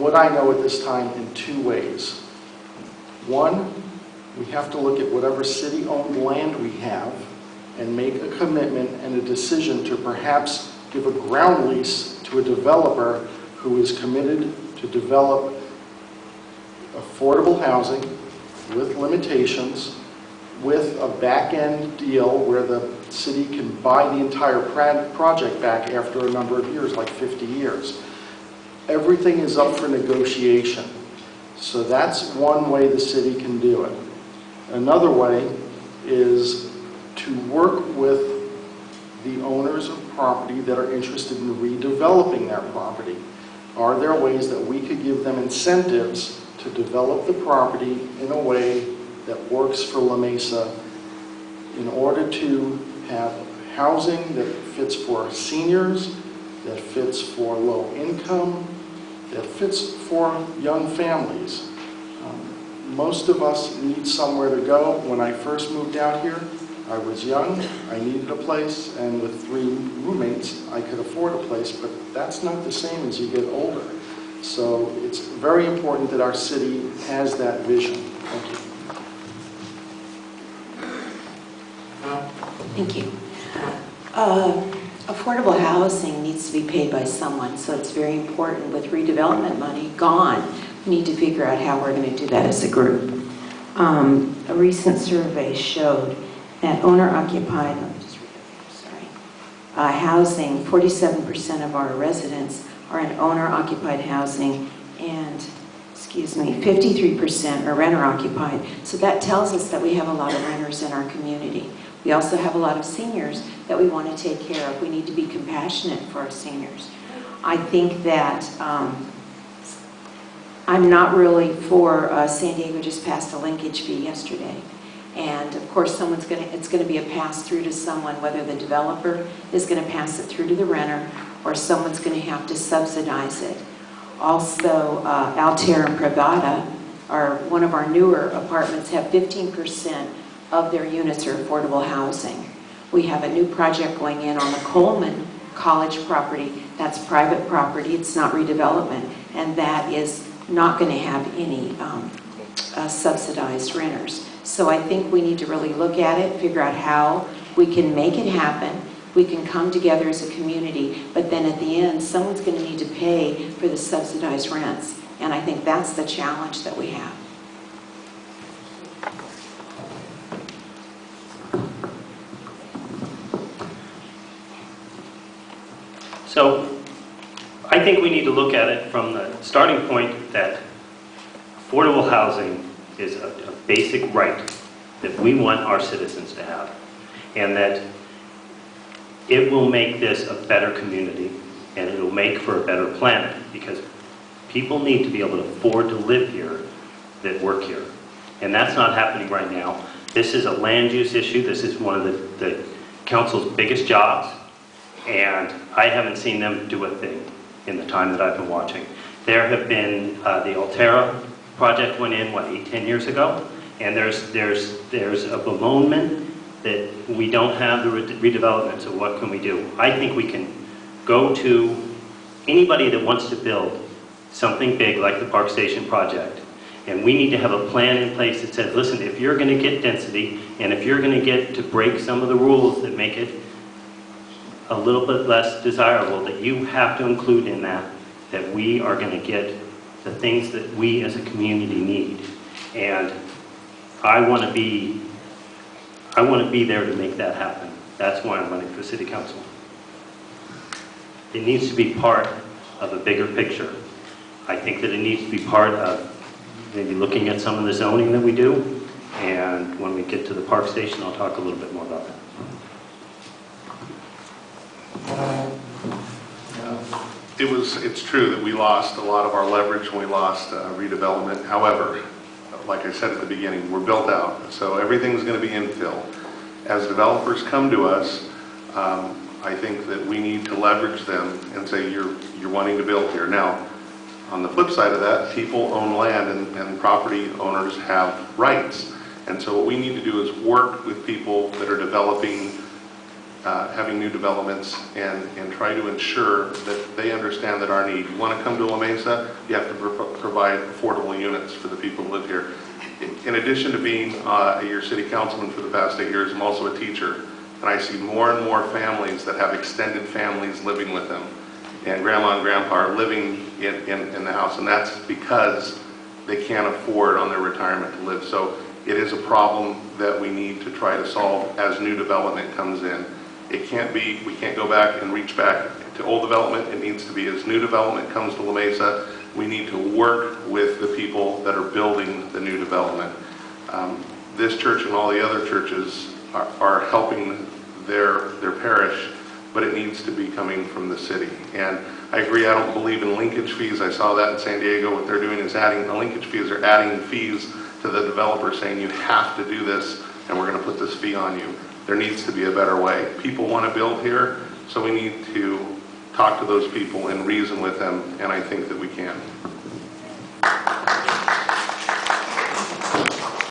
what I know at this time in two ways. One, we have to look at whatever city-owned land we have and make a commitment and a decision to perhaps give a ground lease to a developer who is committed to develop affordable housing with limitations, with a back-end deal where the city can buy the entire project back after a number of years, like 50 years. Everything is up for negotiation. So that's one way the city can do it. Another way is to work with the owners of property that are interested in redeveloping their property. Are there ways that we could give them incentives to develop the property in a way that works for La Mesa in order to have housing that fits for seniors, that fits for low income, that fits for young families. Most of us need somewhere to go. When I first moved out here, I was young, I needed a place, and with 3 roommates, I could afford a place, but that's not the same as you get older. So it's very important that our city has that vision. Thank you. Thank you. Affordable housing needs to be paid by someone, so it's very important. With redevelopment money gone, we need to figure out how we're going to do that as a group. A recent survey showed that owner-occupied, let me just read it, sorry, housing, 47% of our residents are in owner-occupied housing, and, 53% are renter-occupied. So that tells us that we have a lot of renters in our community. We also have a lot of seniors that we want to take care of. We need to be compassionate for our seniors. I think that I'm not really for San Diego just passed a linkage fee yesterday. And of course, it's going to be a pass-through to someone, whether the developer is going to pass it through to the renter or someone's going to have to subsidize it. Also, Altair and Privada, one of our newer apartments, have 15% of their units are affordable housing. We have a new project going in on the Coleman College property. That's private property, it's not redevelopment, and that is not going to have any subsidized renters. So I think we need to really look at it, figure out how we can make it happen. We can come together as a community, but then at the end, someone's going to need to pay for the subsidized rents. And I think that's the challenge that we have. So I think we need to look at it from the starting point that affordable housing is a basic right that we want our citizens to have, and that it will make this a better community, and it will make for a better planet, because people need to be able to afford to live here that work here. And that's not happening right now. This is a land use issue. This is one of the council's biggest jobs, and I haven't seen them do a thing in the time that I've been watching. There have been, the Altera project went in, what, 8-10 years ago? And there's a bemoanment that we don't have the redevelopment, so what can we do? I think we can go to anybody that wants to build something big like the Park Station project, and we need to have a plan in place that says, listen, if you're going to get density, and if you're going to get to break some of the rules that make it a little bit less desirable, that you have to include in that we are going to get the things that we as a community need. And I want to be there to make that happen. That's why I'm running for city council. It needs to be part of a bigger picture. I think that it needs to be part of maybe looking at some of the zoning that we do, and when we get to the Park Station, I'll talk a little bit more about that. It's true that we lost a lot of our leverage when we lost redevelopment. However, like I said at the beginning, we're built out, so everything's going to be infill. As developers come to us, I think that we need to leverage them and say, you're wanting to build here. Now, on the flip side of that, people own land, and property owners have rights. And so what we need to do is work with people that are developing having new developments and try to ensure that they understand that our need. You want to come to La Mesa, you have to provide affordable units for the people who live here. In addition to being your city councilman for the past 8 years, I'm also a teacher, and I see more and more families that have extended families living with them, and grandma and grandpa are living in the house, and that's because they can't afford on their retirement to live. So it is a problem that we need to try to solve as new development comes in. It can't be, we can't go back and reach back to old development. It needs to be as new development comes to La Mesa, we need to work with the people that are building the new development. This church and all the other churches are helping their parish, but it needs to be coming from the city. And I agree, I don't believe in linkage fees. I saw that in San Diego. What they're doing is adding the linkage fees, are adding fees to the developer saying you have to do this and we're going to put this fee on you. There needs to be a better way. People want to build here, so we need to talk to those people and reason with them, and I think that we can.